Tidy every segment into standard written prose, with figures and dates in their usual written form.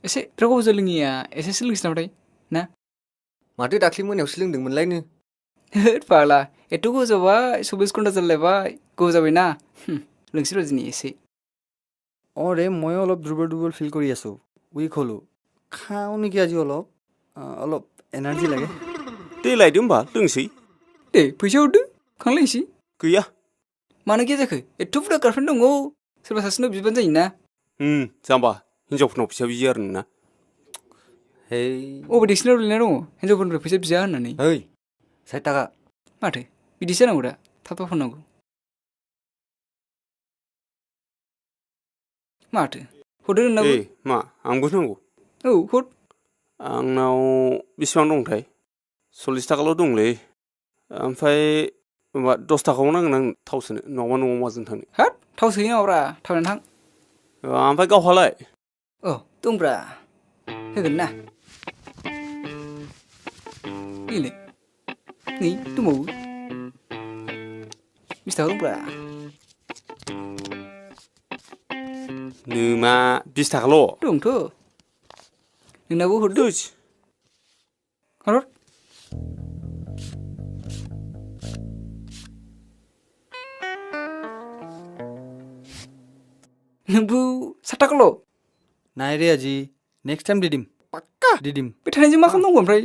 एसे रावखौ लोङिया एसे सोलोंसै नामाथाय ना माथो दाख्लि मोनायावसो लोंदोंमोनलायनो होद फाग्ला एथ' गोबाव जाबाय 24 घन्टा जालायबाय गोबाव जाबायना लोंसै र' दिनै एसे অৰে মই অলপ দুৰ্বল ফিল কৰি আছো উইক হলো খাওঁ নেকি আজি অলপ এনাৰ্জি লাগে दै लायदो होमबा लोंसै दे फैसा हरदो खांलायनोसै गैया मानो गैया जाखो एथ' बुरजा गारफ्रेन्ड दङ सोरबा सासेनाव बिबानो जायोना जाम्बा हिनजावफोरनाव फैसा बियो आरो नोंना हे अबे डिक्सनारियाव लिरनाय दङ हिनजावफोरनिफ्राय फैसा बिया होननानै ओइ 60 टाका माथो बिदिसो जानांगौ दा थाब थाब हरनांगौ माथो हरदो नोंनाबो मा आंबो नांगौ औ हर आंनाव बेसेबां दंथाय 40 टाकाल' दंलै ओमफ्राय माबा 10 टाकाखौ नांगोन आं थाव सोनो नङाबा न'आव माजों थांनो हाब थाव सोहैयो नामाब्रा थाबायनानै थां ओमफ्राय गावहालाय औ दंब्रा होगोन ना इलाय नै दंबावो 20 टाका दंब्रा नोमा 20 टाकाल' दंथ' नोंनाबो हरदो हर नोंबो 7 टाकाल' নাই ৰে আজি নেক্সট টাইম দি দিম পাক্কা দি দিম बे थानायजों मा खालामनांगौ ओमफ्राय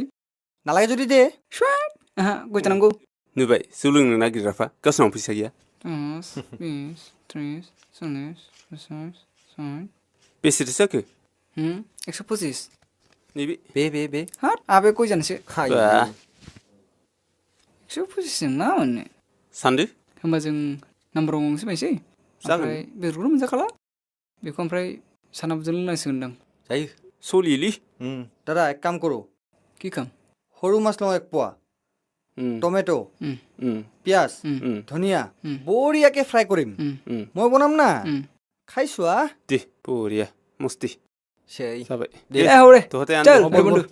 नालागे जुदि दे स्वाट आहा गय जानांगौ नुबाय जौ लोंनो नागिरग्राफ्रा गावसोरनाव फैसा गैया 10, 20, 30, 40, 50, बेसेथो जाखो 125 नैबे बे हाब आबे गय जानोसो खायो 125 जों मा मोननो सानदो होमबा जों नाम्बाराव गंसे बायसै ओमफ्राय बेदरखौथ' मोनजाखाला बेखौ ओमफ्राय सानाबजों लोंनांसिगोनदां जायो सलियोलै দাদা এক কাম কৰো কি কাম সৰু মাছ লওঁ 1 পোৱা টমেটো পিয়াজ ধনিয়া বঢ়িয়াকে ফ্ৰাই কৰিম মই বনাম না খাইছোৱা दे बरिया मस्ती সেই जाबाय दे हरे दहते चल आन्दो बन्दु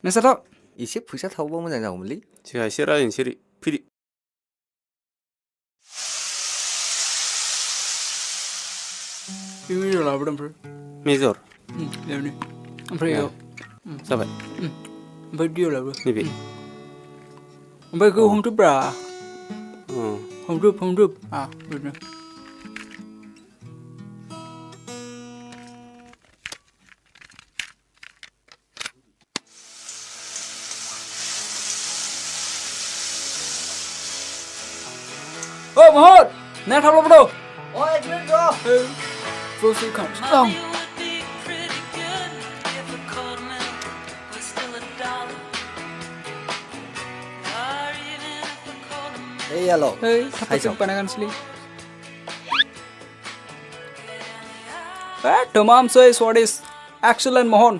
नोंसोरथ' एसे फैसा थावोबा मोजां जागौमोनलै जोंहा एसे रायज्लायनोसै ओरै फैदो Ini udah lapar bro. मेजर Ya nih. Sampai yo. जाबाय Sampai dia lah bro. नैबे Sampai ke home tuh bra. Home tuh. Ah, bener. Oh, Mahmud. Nah, thap lo bro. Oh, 1 minute bro. Bro, sih kan. Long. Hey, hello. Hey, thap sih pandangan sini. Tamam says what is excellent Mohan.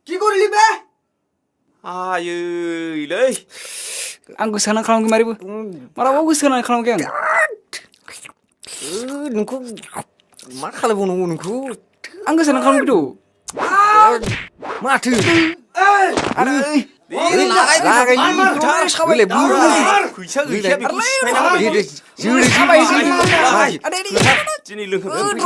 কি কৰিলি বে आयैलै आं गोसो होनानै खालामगोन मारैबो माराबाव गोसो होनानै खालामगोन नोंखौ मा खालामबावनांगौ नोंखौ आं गोसो होनानै खालामगोन माथो आरो फैसा गैखाया बेखौ सिफायना दिनै लोंहोगोन